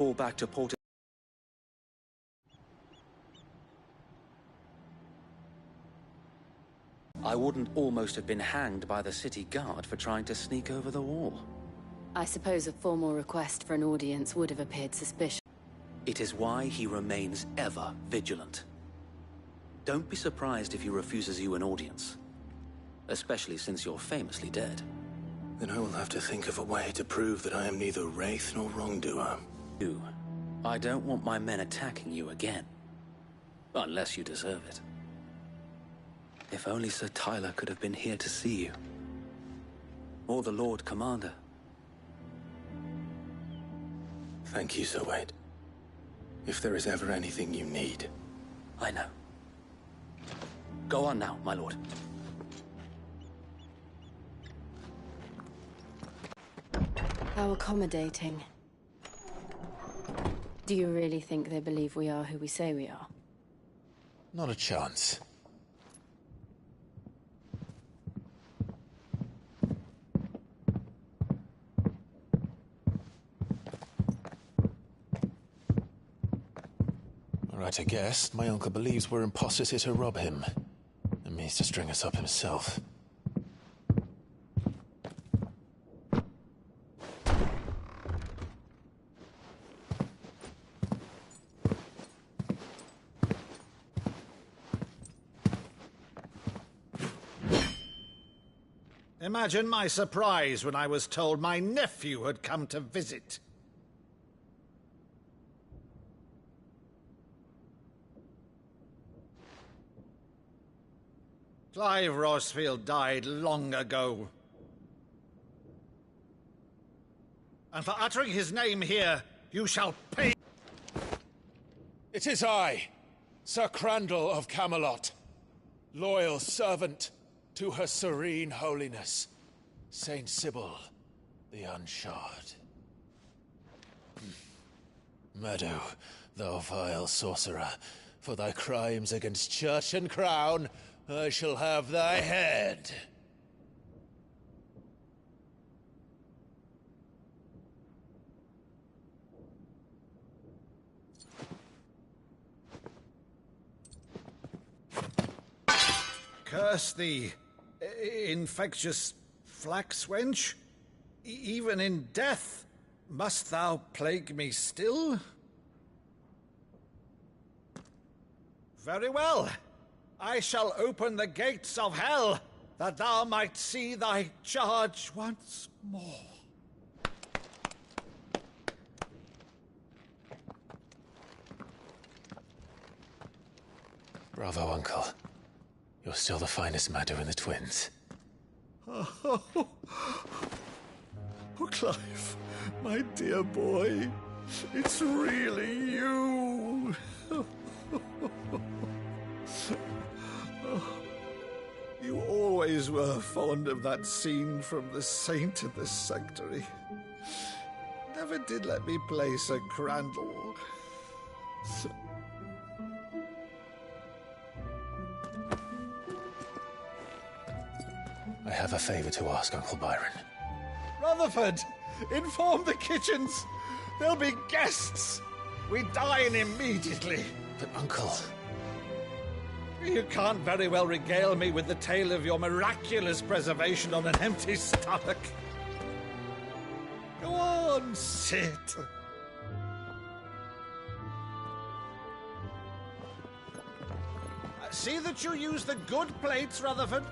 All back to port. I wouldn't almost have been hanged by the city guard for trying to sneak over the wall. I suppose a formal request for an audience would have appeared suspicious. It is why he remains ever vigilant. Don't be surprised if he refuses you an audience. Especially since you're famously dead. Then I will have to think of a way to prove that I am neither wraith nor wrongdoer. I don't want my men attacking you again. Unless you deserve it. If only Sir Tyler could have been here to see you. Or the Lord Commander. Thank you, Sir Wade. If there is ever anything you need. I know. Go on now, my lord. How accommodating. Do you really think they believe we are who we say we are? Not a chance. Right, I guess. My uncle believes we're imposters here to rob him. And means to string us up himself. Imagine my surprise when I was told my nephew had come to visit. Clive Rosfield died long ago. And for uttering his name here, you shall pay. It is I, Sir Crandall of Camelot, loyal servant to Her Serene Holiness, Saint Sybil the Unshod. Meadow, thou vile sorcerer, for thy crimes against church and crown, I shall have thy head. Curse thee, infectious flax wench. Even in death, must thou plague me still? Very well. I shall open the gates of hell, that thou might see thy charge once more. Bravo, Uncle. You're still the finest Meadow in the twins. Oh, Clive, my dear boy, it's really you. You always were fond of that scene from The Saint in the Sanctuary. Never did let me play Sir Crandall. I have a favor to ask, Uncle Byron. Rutherford, inform the kitchens. There'll be guests. We dine immediately. But, Uncle... You can't very well regale me with the tale of your miraculous preservation on an empty stomach. Go on, sit. See that you use the good plates, Rutherford.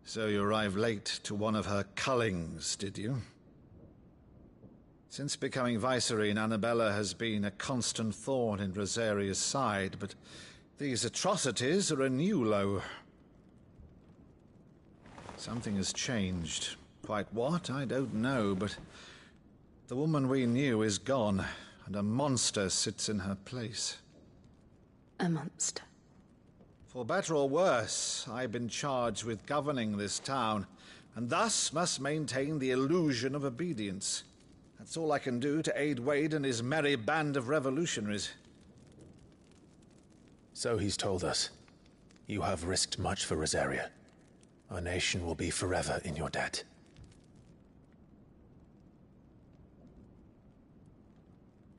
So you arrived late to one of her cullings, did you? Since becoming Vicereine, Annabella has been a constant thorn in Rosaria's side, but these atrocities are a new low. Something has changed. Quite what, I don't know, but the woman we knew is gone, and a monster sits in her place. A monster? For better or worse, I've been charged with governing this town, and thus must maintain the illusion of obedience. That's all I can do to aid Wade and his merry band of revolutionaries. So he's told us. You have risked much for Rosaria. Our nation will be forever in your debt.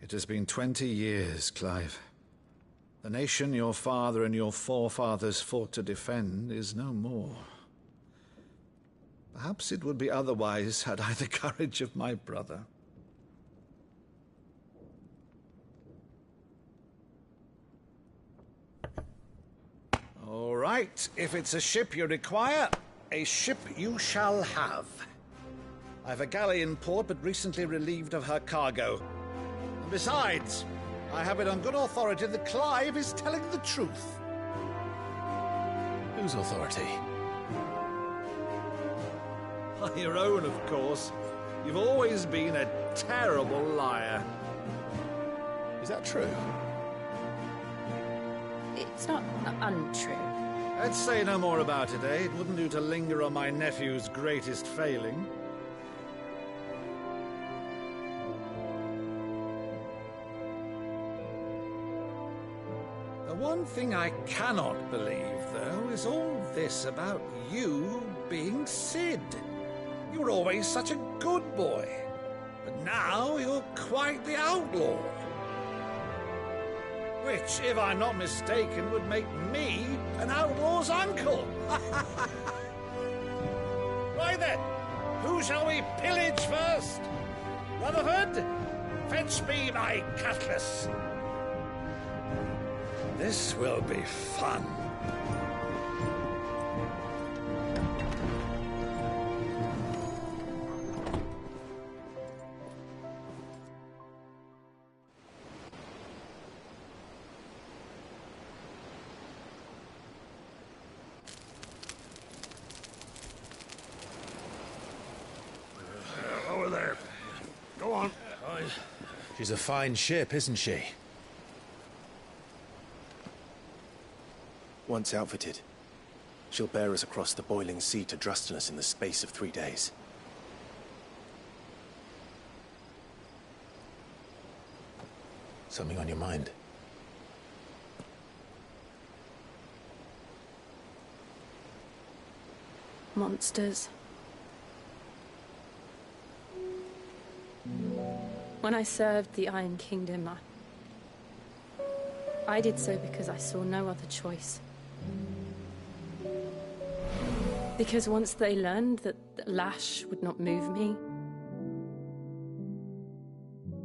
It has been 20 years, Clive. The nation your father and your forefathers fought to defend is no more. Perhaps it would be otherwise had I the courage of my brother. All right, if it's a ship you require, a ship you shall have. I've a galley in port, but recently relieved of her cargo. And besides, I have it on good authority that Clive is telling the truth. Whose authority? Your own, of course. You've always been a terrible liar. Is that true? It's not untrue. Let's say no more about it, eh? It wouldn't do to linger on my nephew's greatest failing. The one thing I cannot believe, though, is all this about you being Sid. You were always such a good boy, but now you're quite the outlaw. Which, if I'm not mistaken, would make me an outlaw's uncle. Right then, who shall we pillage first? Rutherford, fetch me my cutlass. This will be fun. Over there. Go on. She's a fine ship, isn't she? Once outfitted, she'll bear us across the boiling sea to Drustinus in the space of 3 days. Something on your mind? Monsters. When I served the Iron Kingdom, I did so because I saw no other choice. Because once they learned that Lash would not move me,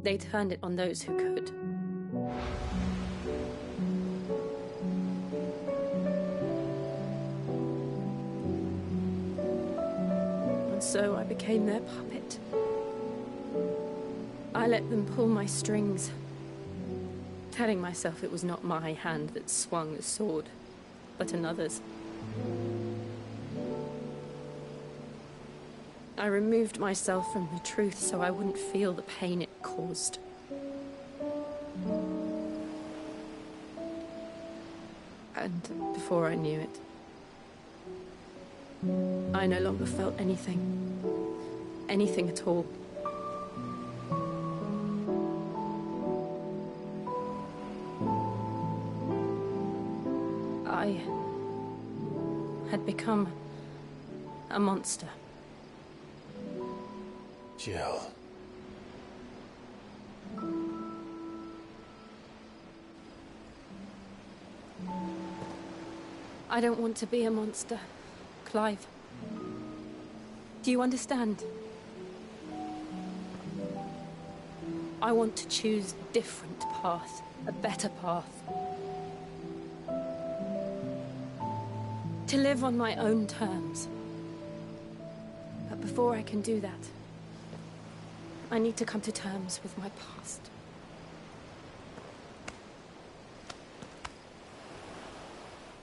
they turned it on those who could. And so I became their puppet. I let them pull my strings, telling myself it was not my hand that swung the sword, but another's. I removed myself from the truth so I wouldn't feel the pain it caused. And before I knew it, I no longer felt anything. Anything at all. I had become a monster. Jill. I don't want to be a monster, Clive. Do you understand? I want to choose a different path, a better path. To live on my own terms. But before I can do that, I need to come to terms with my past.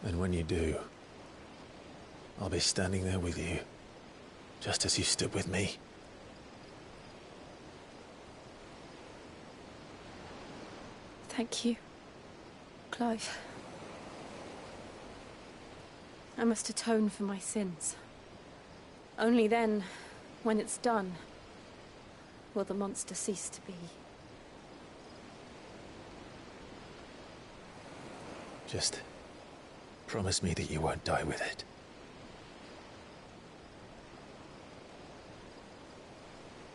And when you do, I'll be standing there with you, just as you stood with me. Thank you, Clive. I must atone for my sins. Only then, when it's done, will the monster cease to be. Just promise me that you won't die with it.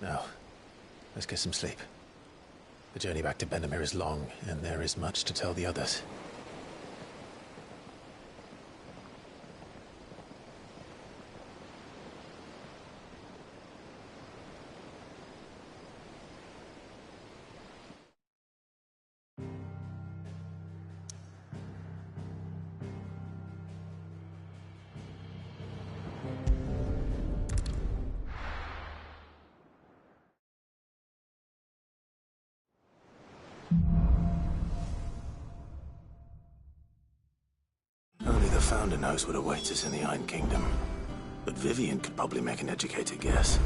Now, let's get some sleep. The journey back to Benamir is long, and there is much to tell the others. Only the Founder knows what awaits us in the Iron Kingdom. But Vivian could probably make an educated guess.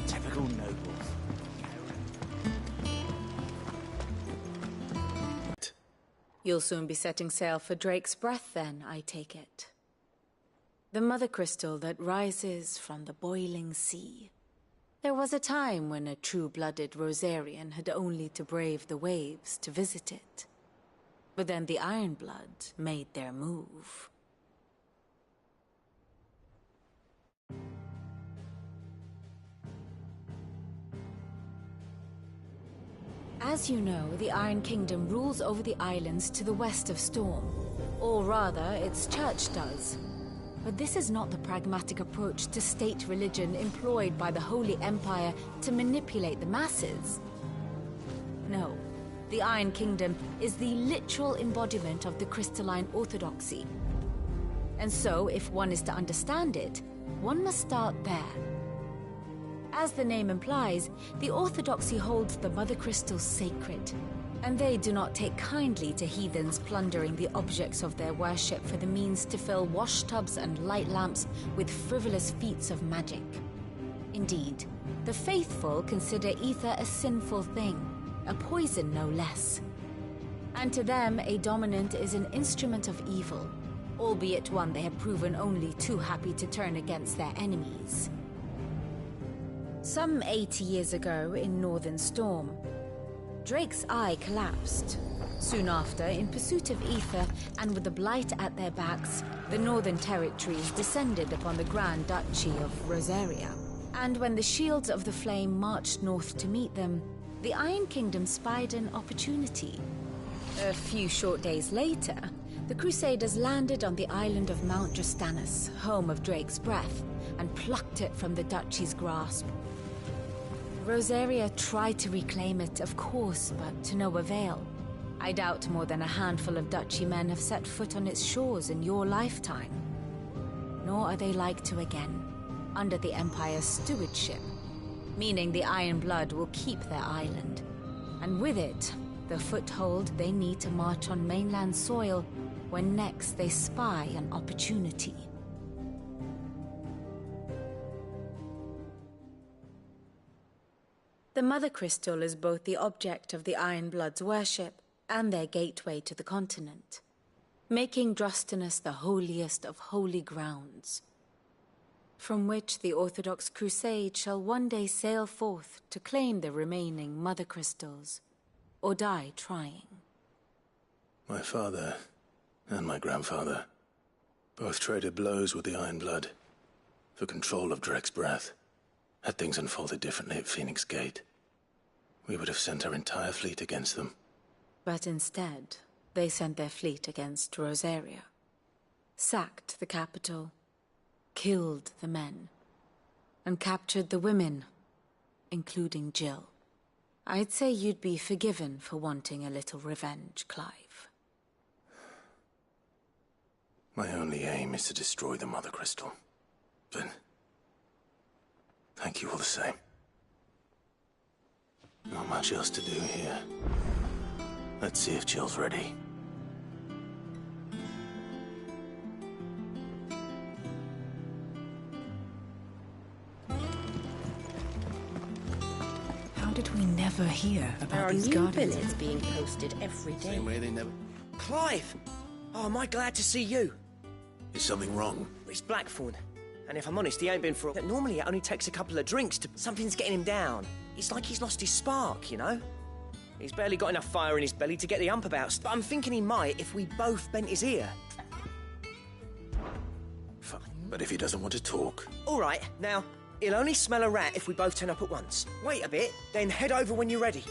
Typical nobles. You'll soon be setting sail for Drake's Breath then, I take it. The mother crystal that rises from the boiling sea. There was a time when a true-blooded Rosarian had only to brave the waves to visit it. But then the Ironblood made their move. As you know, the Iron Kingdom rules over the islands to the west of Storm. Or rather, its church does. But this is not the pragmatic approach to state religion employed by the Holy Empire to manipulate the masses. No, the Iron Kingdom is the literal embodiment of the crystalline orthodoxy. And so, if one is to understand it, one must start there. As the name implies, the orthodoxy holds the Mother Crystal sacred, and they do not take kindly to heathens plundering the objects of their worship for the means to fill washtubs and light lamps with frivolous feats of magic. Indeed, the faithful consider ether a sinful thing, a poison no less. And to them, a dominant is an instrument of evil, albeit one they have proven only too happy to turn against their enemies. Some 80 years ago in Northern Storm, Drake's eye collapsed. Soon after, in pursuit of ether and with the Blight at their backs, the Northern Territories descended upon the Grand Duchy of Rosaria. And when the Shields of the Flame marched north to meet them, the Iron Kingdom spied an opportunity. A few short days later, the Crusaders landed on the island of Mount Justanus, home of Drake's Breath, and plucked it from the Duchy's grasp. Rosaria tried to reclaim it, of course, but to no avail. I doubt more than a handful of Duchy men have set foot on its shores in your lifetime. Nor are they like to again, under the Empire's stewardship, meaning the Iron Blood will keep their island, and with it, the foothold they need to march on mainland soil when next they spy an opportunity. The Mother Crystal is both the object of the Iron Blood's worship and their gateway to the continent, making Drustinus the holiest of holy grounds, from which the Orthodox Crusade shall one day sail forth to claim the remaining Mother Crystals, or die trying. My father and my grandfather both traded blows with the Iron Blood for control of Drake's Breath. Had things unfolded differently at Phoenix Gate, we would have sent our entire fleet against them. But instead, they sent their fleet against Rosaria, sacked the capital, killed the men, and captured the women, including Jill. I'd say you'd be forgiven for wanting a little revenge, Clive. My only aim is to destroy the Mother Crystal. But thank you all the same. Not much else to do here. Let's see if Jill's ready. How did we never hear There about are these new gardens? billets being posted every day. Same way they never... Clive! Oh, am I glad to see you? Is something wrong? It's Blackthorn. And if I'm honest, he ain't been for... Normally it only takes a couple of drinks to... Something's getting him down. It's like he's lost his spark, you know? He's barely got enough fire in his belly to get the ump about. But I'm thinking he might if we both bent his ear. But if he doesn't want to talk... All right, now, he'll only smell a rat if we both turn up at once. Wait a bit, then head over when you're ready.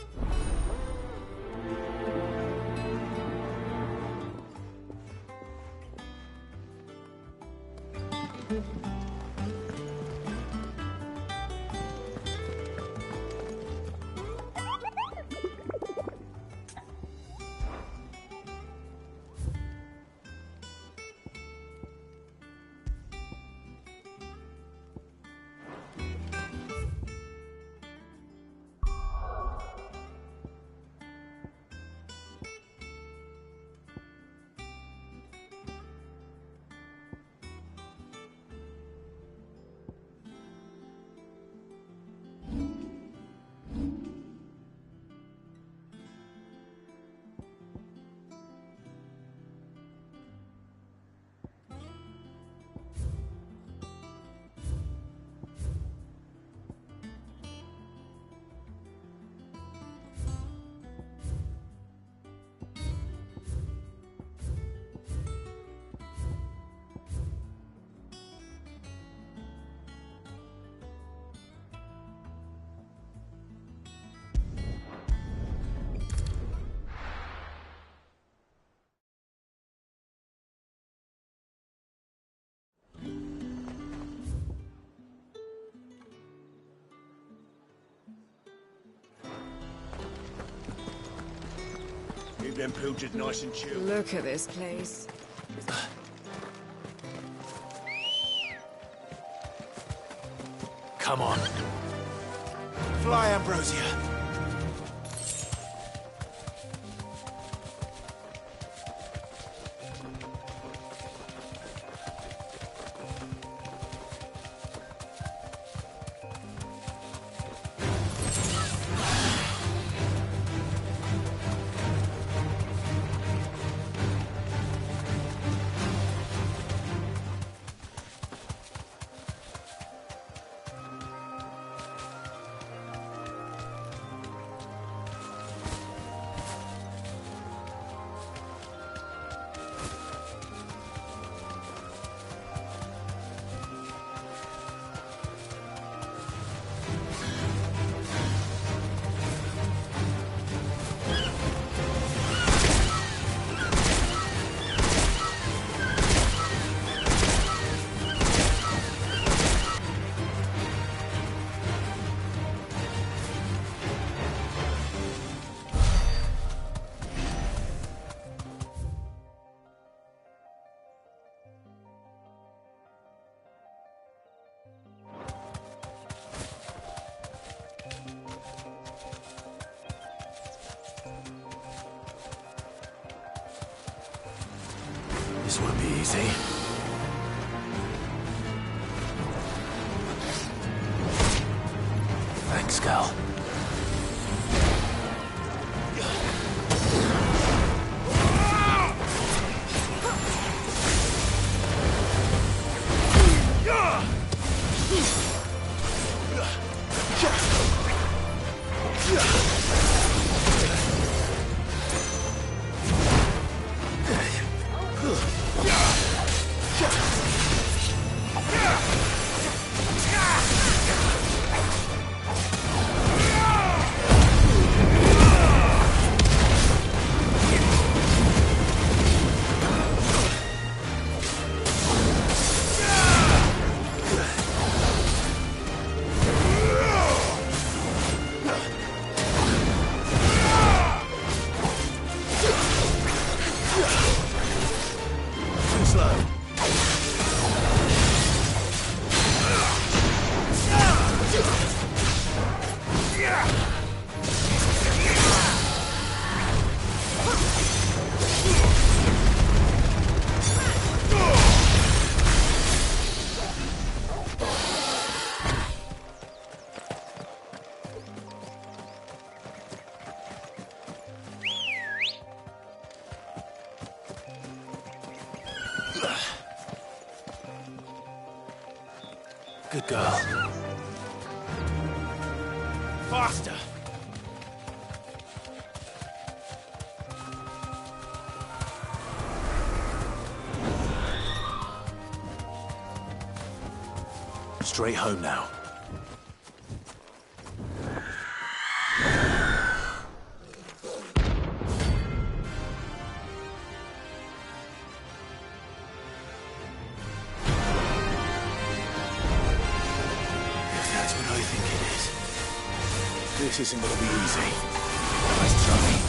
Keep them pilchards nice and chilled. Look at this place. Come on. Fly, Ambrosia. This won't be easy. Thanks, Cal. Good girl. Faster! Straight home now. That's what I think it is. This isn't gonna be easy. Let's try.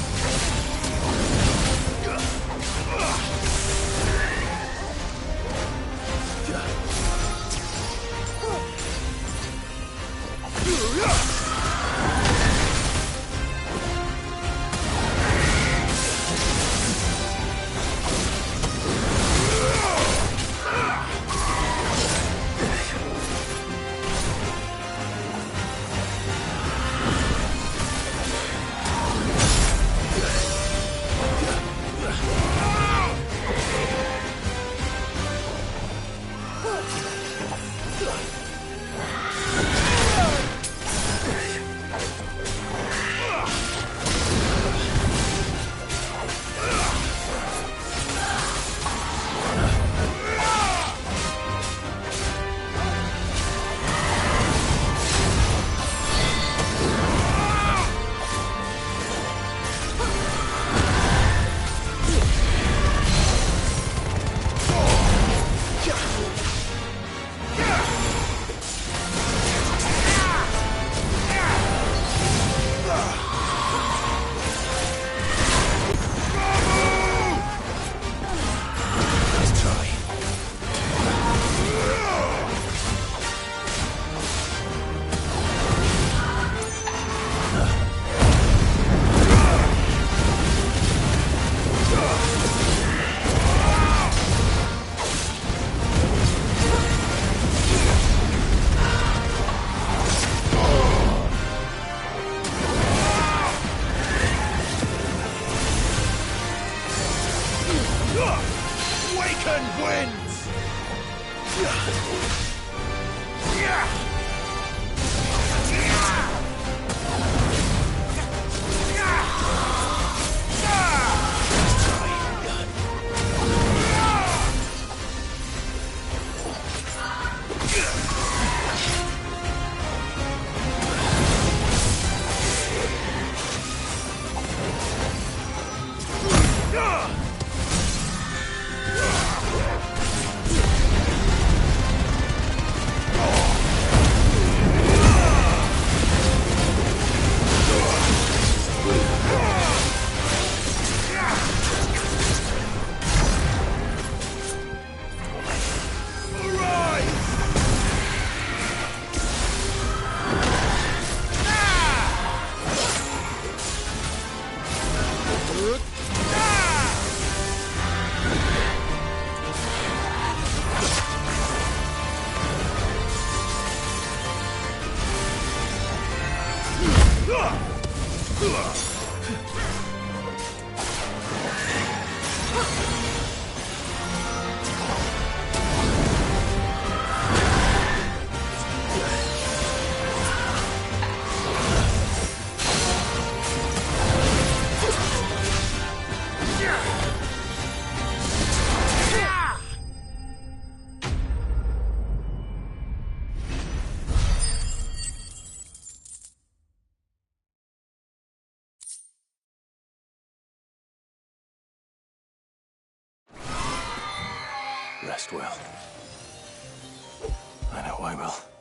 Rest well. I know I will.